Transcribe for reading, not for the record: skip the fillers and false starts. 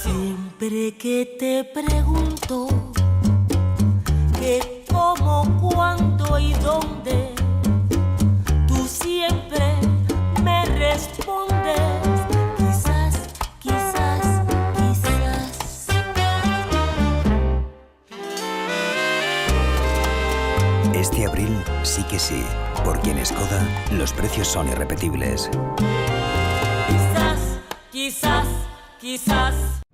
Siempre que te pregunto qué, cómo, cuándo y dónde, tú siempre me respondes quizás, quizás, quizás. Este abril sí que sí, porque en Skoda los precios son irrepetibles. Quizás, quizás, quizás.